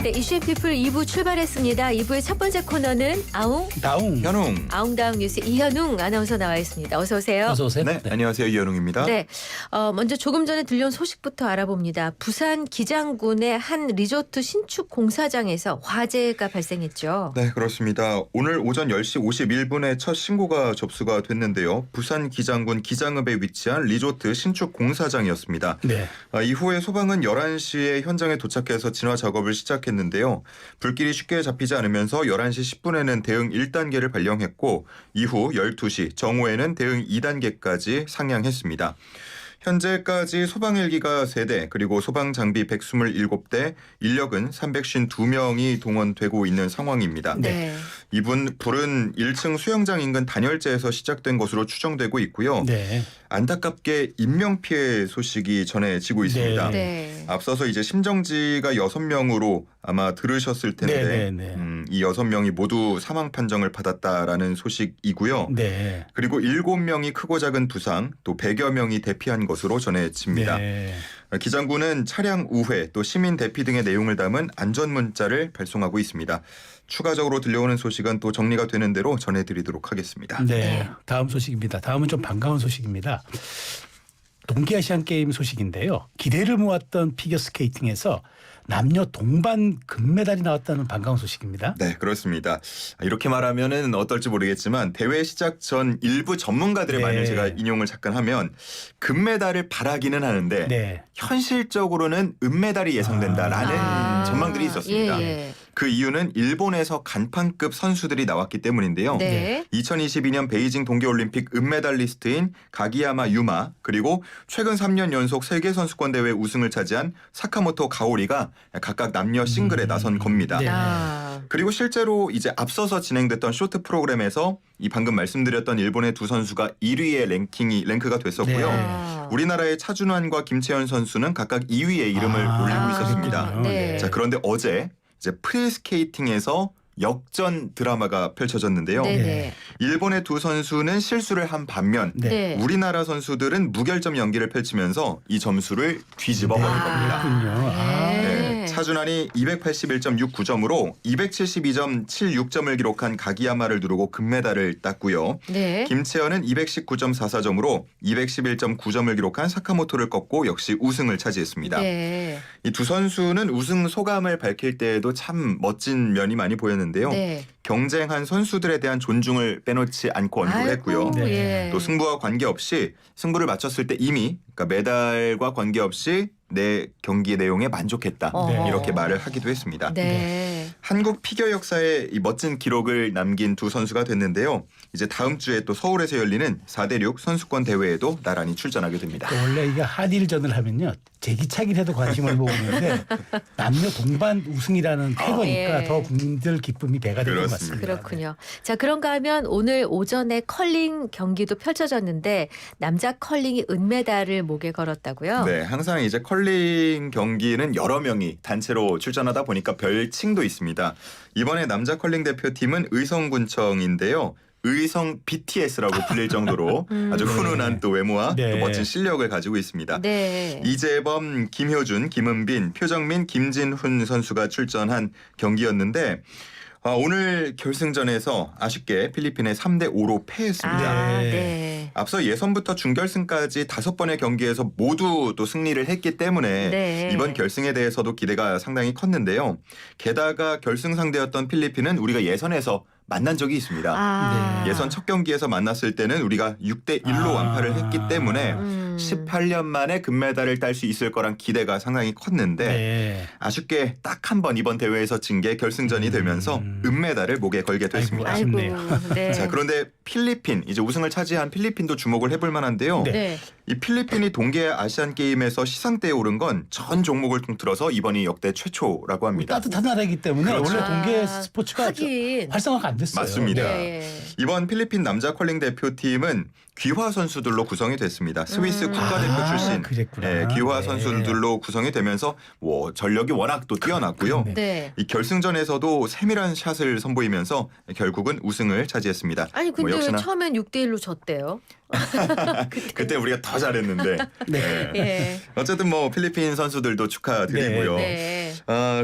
네, 이슈앤피플 2부 출발했습니다. 2부의 첫 번째 코너는 아웅, 다웅. 현웅. 아웅다웅 뉴스 이현웅 아나운서 나와 있습니다. 어서 오세요. 어서 오세요. 네, 안녕하세요. 이현웅입니다. 네, 먼저 조금 전에 들려온 소식부터 알아봅니다. 부산 기장군의 한 리조트 신축 공사장에서 화재가 발생했죠. 네, 그렇습니다. 오늘 오전 10시 51분에 첫 신고가 접수가 됐는데요. 부산 기장군 기장읍에 위치한 리조트 신축 공사장이었습니다. 네. 이후에 소방은 11시에 현장에 도착해서 진화 작업을 시작했는데요. 불길이 쉽게 잡히지 않으면서 11시 10분에는 대응 1단계를 발령했고 이후 12시 정오에는 대응 2단계까지 상향했습니다. 현재까지 소방 헬기가 3대 그리고 소방 장비 127대, 인력은 352명이 동원되고 있는 상황입니다. 네. 불은 1층 수영장 인근 단열재에서 시작된 것으로 추정되고 있고요. 네. 안타깝게 인명피해 소식이 전해지고 있습니다. 네. 앞서서 이제 심정지가 6명으로 아마 들으셨을 텐데 네. 이 6명이 모두 사망 판정을 받았다라는 소식이고요. 네. 그리고 7명이 크고 작은 부상, 또 100여 명이 대피한 것으로 전해집니다. 네. 기장군은 차량 우회, 또 시민 대피 등의 내용을 담은 안전 문자를 발송하고 있습니다. 추가적으로 들려오는 소식은 또 정리가 되는 대로 전해드리도록 하겠습니다. 네. 다음 소식입니다. 다음은 좀 반가운 소식입니다. 동계아시안 게임 소식인데요. 기대를 모았던 피겨스케이팅에서 남녀 동반 금메달이 나왔다는 반가운 소식입니다. 네, 그렇습니다. 이렇게 말하면은 어떨지 모르겠지만 대회 시작 전 일부 전문가들의 네. 말을 제가 인용을 잠깐 하면 금메달을 바라기는 하는데 네. 현실적으로는 은메달이 예상된다라는 전망들이 있었습니다. 예. 그 이유는 일본에서 간판급 선수들이 나왔기 때문인데요. 네. 2022년 베이징 동계올림픽 은메달리스트인 가기야마 유마, 그리고 최근 3년 연속 세계선수권대회 우승을 차지한 사카모토 가오리가 각각 남녀 싱글에 나선 겁니다. 네. 그리고 실제로 이제 앞서서 진행됐던 쇼트 프로그램에서 이 방금 말씀드렸던 일본의 두 선수가 1위의 랭크가 됐었고요. 네. 우리나라의 차준환과 김채연 선수는 각각 2위의 이름을 올리고 있었습니다. 그렇군요. 네. 자, 그런데 어제 이제 프리스케이팅에서 역전 드라마가 펼쳐졌는데요. 네네. 일본의 두 선수는 실수를 한 반면 네. 네. 우리나라 선수들은 무결점 연기를 펼치면서 이 점수를 뒤집어 버린 겁니다. 그렇군요. 네, 차준환이 280.69점으로 272.76점을 기록한 가기야마를 누르고 금메달을 땄고요. 네. 김채연은 219.44점으로 211.9점을 기록한 사카모토를 꺾고 역시 우승을 차지했습니다. 네. 이 두 선수는 우승 소감을 밝힐 때에도 참 멋진 면이 많이 보였는데요. 네. 경쟁한 선수들에 대한 존중을 빼놓지 않고 언급을 했고요. 아이고, 네. 예. 또 승부와 관계없이 승부를 마쳤을 때 이미 그러니까 메달과 관계없이 내 경기 내용에 만족했다. 어허. 이렇게 말을 하기도 했습니다. 네. 한국 피겨 역사에 이 멋진 기록을 남긴 두 선수가 됐는데요. 이제 다음 주에 또 서울에서 열리는 4대6 선수권 대회에도 나란히 출전하게 됩니다. 원래 이게 한일전을 하면요. 제기차기를 해도 관심을 모으는데 남녀 동반 우승이라는 쾌거니까 예. 더 국민들 기쁨이 배가 될 것 그렇습니다. 같습니다. 그렇군요. 자, 그런가 하면 오늘 오전에 컬링 경기도 펼쳐졌는데 남자 컬링이 은메달을 목에 걸었다고요? 네, 항상 이제 컬링 경기는 여러 명이 단체로 출전하다 보니까 별칭도 있습니다. 이번에 남자 컬링 대표팀은 의성군청인데요. 의성 BTS라고 불릴 정도로 아주 훈훈한 또 외모와 네. 또 멋진 실력을 가지고 있습니다. 네. 이재범, 김효준, 김은빈, 표정민, 김진훈 선수가 출전한 경기였는데 오늘 결승전에서 아쉽게 필리핀에 3대5로 패했습니다. 아, 네. 네. 앞서 예선부터 중결승까지 5번의 경기에서 모두 또 승리를 했기 때문에 네. 이번 결승에 대해서도 기대가 상당히 컸는데요. 게다가 결승 상대였던 필리핀은 우리가 예선에서 만난 적이 있습니다. 아. 네. 예선 첫 경기에서 만났을 때는 우리가 6대1로 완파를 했기 때문에 18년 만에 금메달을 딸 수 있을 거란 기대가 상당히 컸는데 네. 아쉽게 딱 한 번 이번 대회에서 진 게 결승전이 되면서 은메달을 목에 걸게 됐습니다. 아이고, 아이고. 아쉽네요. 네. 자, 그런데 필리핀 이제 우승을 차지한 필리핀도 주목을 해볼 만한데요. 네. 네. 이 필리핀이 동계 아시안 게임에서 시상대에 오른 건 전 종목을 통틀어서 이번이 역대 최초라고 합니다. 따뜻한 나라이기 때문에 그렇죠. 원래 동계 스포츠가 하긴. 활성화가 안 됐어요. 맞습니다. 네. 이번 필리핀 남자 컬링 대표팀은 귀화 선수들로 구성이 됐습니다. 스위스 국가대표 출신 그랬구나. 귀화 네. 선수들로 구성이 되면서 전력이 워낙 또 뛰어났고요. 네. 네. 이 결승전에서도 세밀한 샷을 선보이면서 결국은 우승을 차지했습니다. 아니 근데 왜 역시나 처음엔 6대1로 졌대요? 그때 우리가 더 잘했는데. 네. 예. 어쨌든 필리핀 선수들도 축하드리고요. 네.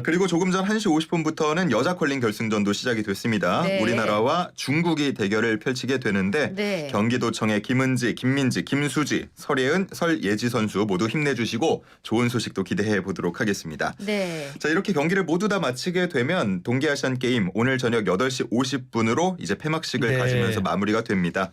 그리고 조금 전 1시 50분부터는 여자 컬링 결승전도 시작이 됐습니다. 네. 우리나라와 중국이 대결을 펼치게 되는데 네. 경기도청의 김은지, 김민지, 김수지, 설예은, 설예지 선수 모두 힘내주시고 좋은 소식도 기대해 보도록 하겠습니다. 네. 자, 이렇게 경기를 모두 다 마치게 되면 동계아시안 게임 오늘 저녁 8시 50분으로 이제 폐막식을 네. 가지면서 마무리가 됩니다.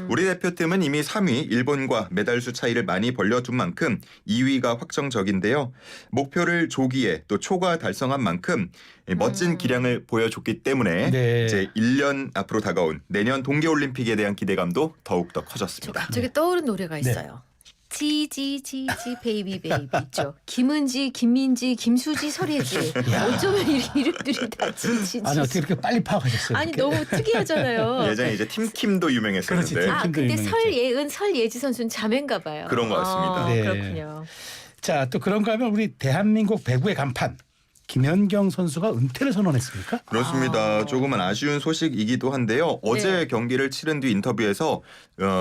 우리 대표팀은 이미 3위 일본과 메달수 차이를 많이 벌려둔 만큼 2위가 확정적인데요. 목표를 조기에 또 초과 달성한 만큼 멋진 기량을 보여줬기 때문에 네. 이제 1년 앞으로 다가온 내년 동계올림픽에 대한 기대감도 더욱더 저 커졌습니다. 갑자기 떠오른 노래가 있어요. 지지지지 베이비 베이비 있죠. 김은지, 김민지, 김수지, 설예지. 어쩌면 이름들이 다 지지. 아니 어떻게 이렇게 빨리 파악하셨어요? 아니 이렇게? 너무 특이하잖아요. 예전에 이제 팀킴도 유명했었는데 그렇지, 아 팀킴도 근데 유명했죠. 설예은, 설예지 선수는 자매인가 봐요. 그런 것 같습니다. 네. 그렇군요. 자, 또 그런가 하면 우리 대한민국 배구의 간판 김연경 선수가 은퇴를 선언했습니까? 그렇습니다. 조금은 아쉬운 소식이기도 한데요. 어제 네. 경기를 치른 뒤 인터뷰에서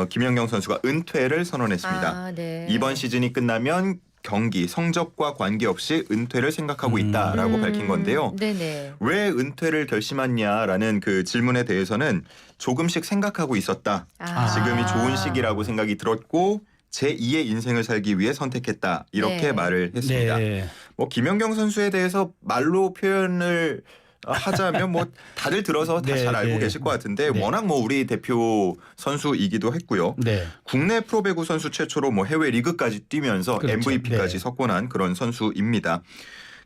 김연경 선수가 은퇴를 선언했습니다. 아, 네. 이번 시즌이 끝나면 경기 성적과 관계없이 은퇴를 생각하고 있다라고 밝힌 건데요. 네네. 왜 은퇴를 결심했냐라는 그 질문에 대해서는 조금씩 생각하고 있었다. 아. 지금이 좋은 시기라고 생각이 들었고 제2의 인생을 살기 위해 선택했다. 이렇게 네. 말을 했습니다. 네. 뭐 김연경 선수에 대해서 말로 표현을 하자면 뭐 다들 들어서 다 네, 잘 알고 네. 계실 것 같은데 네. 워낙 뭐 우리 대표 선수이기도 했고요. 네. 국내 프로배구 선수 최초로 뭐 해외 리그까지 뛰면서 그렇죠. MVP까지 네. 석권한 그런 선수입니다.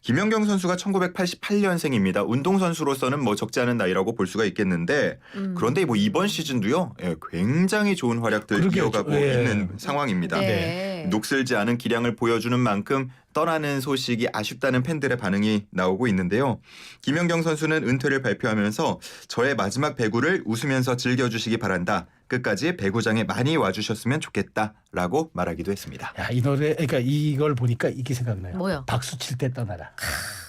김연경 선수가 1988년생입니다. 운동선수로서는 뭐 적지 않은 나이라고 볼 수가 있겠는데 그런데 뭐 이번 시즌도요. 굉장히 좋은 활약들 그러게요. 이어가고 예. 있는 상황입니다. 네. 녹슬지 않은 기량을 보여주는 만큼 떠나는 소식이 아쉽다는 팬들의 반응이 나오고 있는데요. 김연경 선수는 은퇴를 발표하면서 저의 마지막 배구를 웃으면서 즐겨주시기 바란다. 끝까지 배구장에 많이 와주셨으면 좋겠다라고 말하기도 했습니다. 야, 이 노래 그러니까 이걸 보니까 이게 생각나요. 뭐요? 박수 칠 때 떠나라.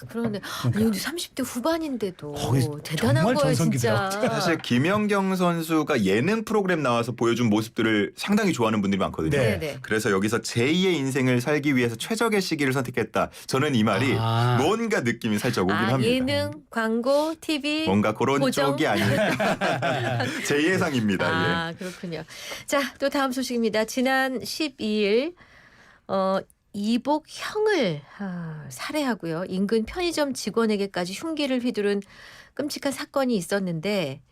그런데 아니 근데 30대 후반인데도 거기 대단한 정말 거예요 전성기더라고요. 진짜. 사실 김연경 선수가 예능 프로그램 나와서 보여준 모습들을 상당히 좋아하는 분들이 많거든요. 네. 네네. 그래서 여기서 제2의 인생을 살기 위해서 최적의 시기를 선택했다. 저는 이 말이 아. 뭔가 느낌이 살짝 오긴 합니다. 예능, 광고, TV 뭔가 그런 고정? 쪽이 아닐까. 제 예상입니다. 예. 아 그렇군요. 자 또 다음 소식입니다. 지난 12일 이복형을 살해하고요. 인근 편의점 직원에게까지 흉기를 휘두른 끔찍한 사건이 있었는데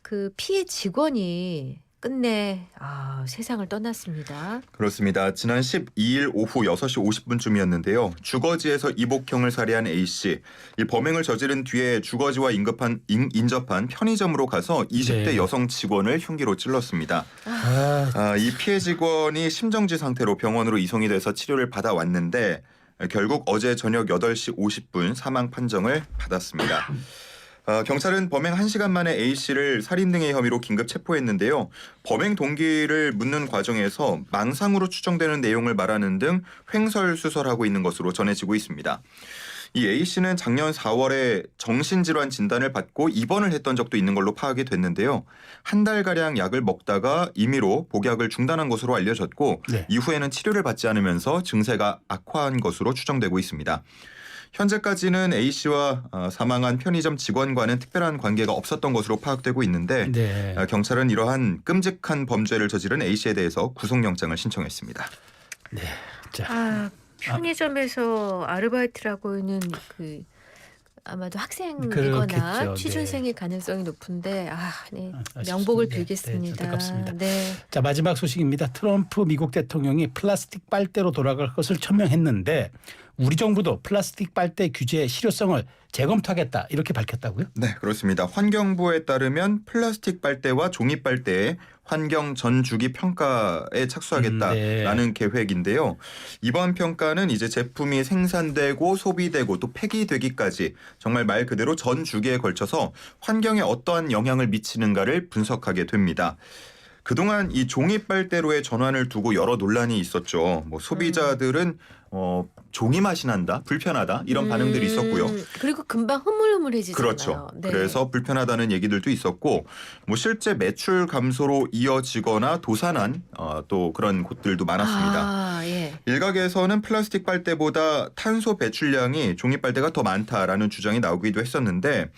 그 피해 직원이 끝내 세상을 떠났습니다. 그렇습니다. 지난 12일 오후 6시 50분쯤이었는데요. 주거지에서 이복형을 살해한 A씨. 이 범행을 저지른 뒤에 주거지와 인접한 편의점으로 가서 20대 네. 여성 직원을 흉기로 찔렀습니다. 아, 이 피해 직원이 심정지 상태로 병원으로 이송이 돼서 치료를 받아왔는데 결국 어제 저녁 8시 50분 사망 판정을 받았습니다. 경찰은 범행 1시간 만에 A씨를 살인 등의 혐의로 긴급 체포했는데요. 범행 동기를 묻는 과정에서 망상으로 추정되는 내용을 말하는 등 횡설수설하고 있는 것으로 전해지고 있습니다. 이 A씨는 작년 4월에 정신질환 진단을 받고 입원을 했던 적도 있는 걸로 파악이 됐는데요. 한 달가량 약을 먹다가 임의로 복약을 중단한 것으로 알려졌고 네. 이후에는 치료를 받지 않으면서 증세가 악화한 것으로 추정되고 있습니다. 현재까지는 A씨와 사망한 편의점 직원과는 특별한 관계가 없었던 것으로 파악되고 있는데 네. 경찰은 이러한 끔찍한 범죄를 저지른 A씨에 대해서 구속영장을 신청했습니다. 네. 자. 편의점에서 아르바이트를 하고 있는 그 아마도 학생이거나 그렇겠죠. 취준생일 가능성이 높은데 네. 아쉽습니다. 명복을 네, 빌겠습니다. 안타깝습니다. 네. 자, 마지막 소식입니다. 트럼프 미국 대통령이 플라스틱 빨대로 돌아갈 것을 천명했는데 우리 정부도 플라스틱 빨대 규제의 실효성을 재검토하겠다 이렇게 밝혔다고요? 네, 그렇습니다. 환경부에 따르면 플라스틱 빨대와 종이 빨대의 환경 전주기 평가에 착수하겠다라는 계획인데요. 이번 평가는 이제 제품이 생산되고 소비되고 또 폐기되기까지 정말 말 그대로 전 주기에 걸쳐서 환경에 어떠한 영향을 미치는가를 분석하게 됩니다. 그동안 이 종이 빨대로의 전환을 두고 여러 논란이 있었죠. 뭐 소비자들은 종이 맛이 난다, 불편하다 이런 반응들이 있었고요. 그리고 금방 흐물흐물해지잖아요. 그렇죠. 네. 그래서 불편하다는 얘기들도 있었고 뭐 실제 매출 감소로 이어지거나 도산한 또 그런 곳들도 많았습니다. 아, 예. 일각에서는 플라스틱 빨대보다 탄소 배출량이 종이 빨대가 더 많다라는 주장이 나오기도 했었는데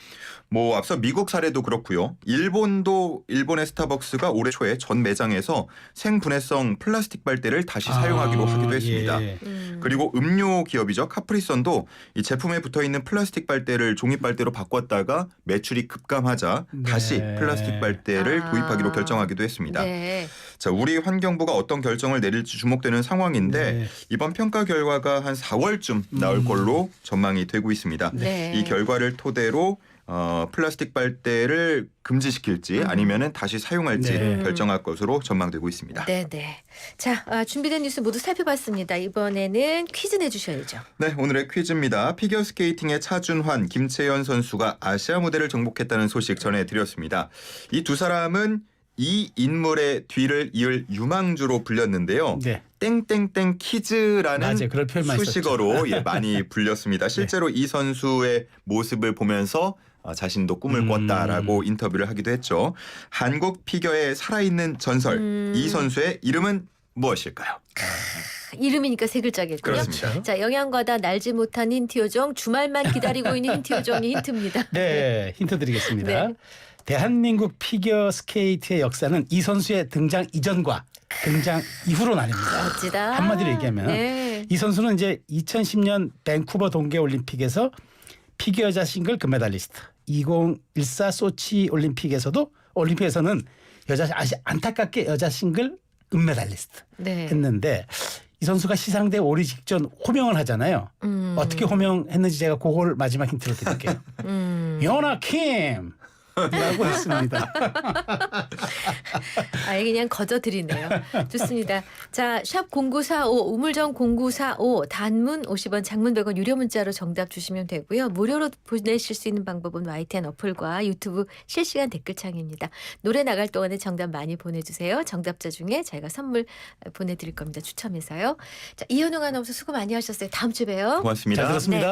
뭐 앞서 미국 사례도 그렇고요. 일본의 스타벅스가 올해 초에 전 매장에서 생분해성 플라스틱 빨대를 다시 사용하기로 하기도 했습니다. 예. 그리고 음료 기업이죠. 카프리선도 이 제품에 붙어있는 플라스틱 빨대를 종이 빨대로 바꿨다가 매출이 급감하자 다시 플라스틱 빨대를 도입하기로 결정하기도 했습니다. 네. 자, 우리 환경부가 어떤 결정을 내릴지 주목되는 상황인데 네. 이번 평가 결과가 한 4월쯤 나올 걸로 전망이 되고 있습니다. 네. 이 결과를 토대로 플라스틱 빨대를 금지시킬지 아니면은 다시 사용할지 네. 결정할 것으로 전망되고 있습니다. 네네. 자, 준비된 뉴스 모두 살펴봤습니다. 이번에는 퀴즈 내주셔야죠. 네, 오늘의 퀴즈입니다. 피겨스케이팅의 차준환, 김채연 선수가 아시아 무대를 정복했다는 소식 전해드렸습니다. 이 두 사람은 이 인물의 뒤를 이을 유망주로 불렸는데요. 네. 땡땡땡 키즈라는 맞아요. 그런 표현 많이 수식어로 많이 불렸습니다. 실제로 이 선수의 모습을 보면서 자신도 꿈을 꿨다라고 인터뷰를 하기도 했죠. 한국 피겨의 살아있는 전설, 이 선수의 이름은 무엇일까요? 이름이니까 세 글자겠군요. 그렇습니다. 자, 영양과다 날지 못한 힌트 요정, 주말만 기다리고 있는 힌트 요정이 힌트입니다. 네, 힌트 드리겠습니다. 네. 대한민국 피겨 스케이트의 역사는 이 선수의 등장 이전과 등장 이후로 나뉩니다. 멋지다. 한마디로 얘기하면 네. 이 선수는 이제 2010년 밴쿠버 동계올림픽에서 피겨 여자 싱글 금메달리스트, 2014 소치 올림픽에서는 안타깝게 여자 싱글 은메달리스트 네. 했는데 이 선수가 시상대 오리 직전 호명을 하잖아요. 어떻게 호명했는지 제가 그걸 마지막 힌트로 드릴게요. 요나킴 라고 했습니다. 아예 그냥 거저드리네요. 좋습니다. 자, 샵 0945 우물정 0945 단문 50원 장문 100원 유료 문자로 정답 주시면 되고요. 무료로 보내실 수 있는 방법은 YTN 어플과 유튜브 실시간 댓글창입니다. 노래 나갈 동안에 정답 많이 보내주세요. 정답자 중에 저희가 선물 보내드릴 겁니다. 추첨해서요. 자, 이현웅 아나운서 수고 많이 하셨어요. 다음 주에 봬요. 고맙습니다. 잘 들었습니다. 네.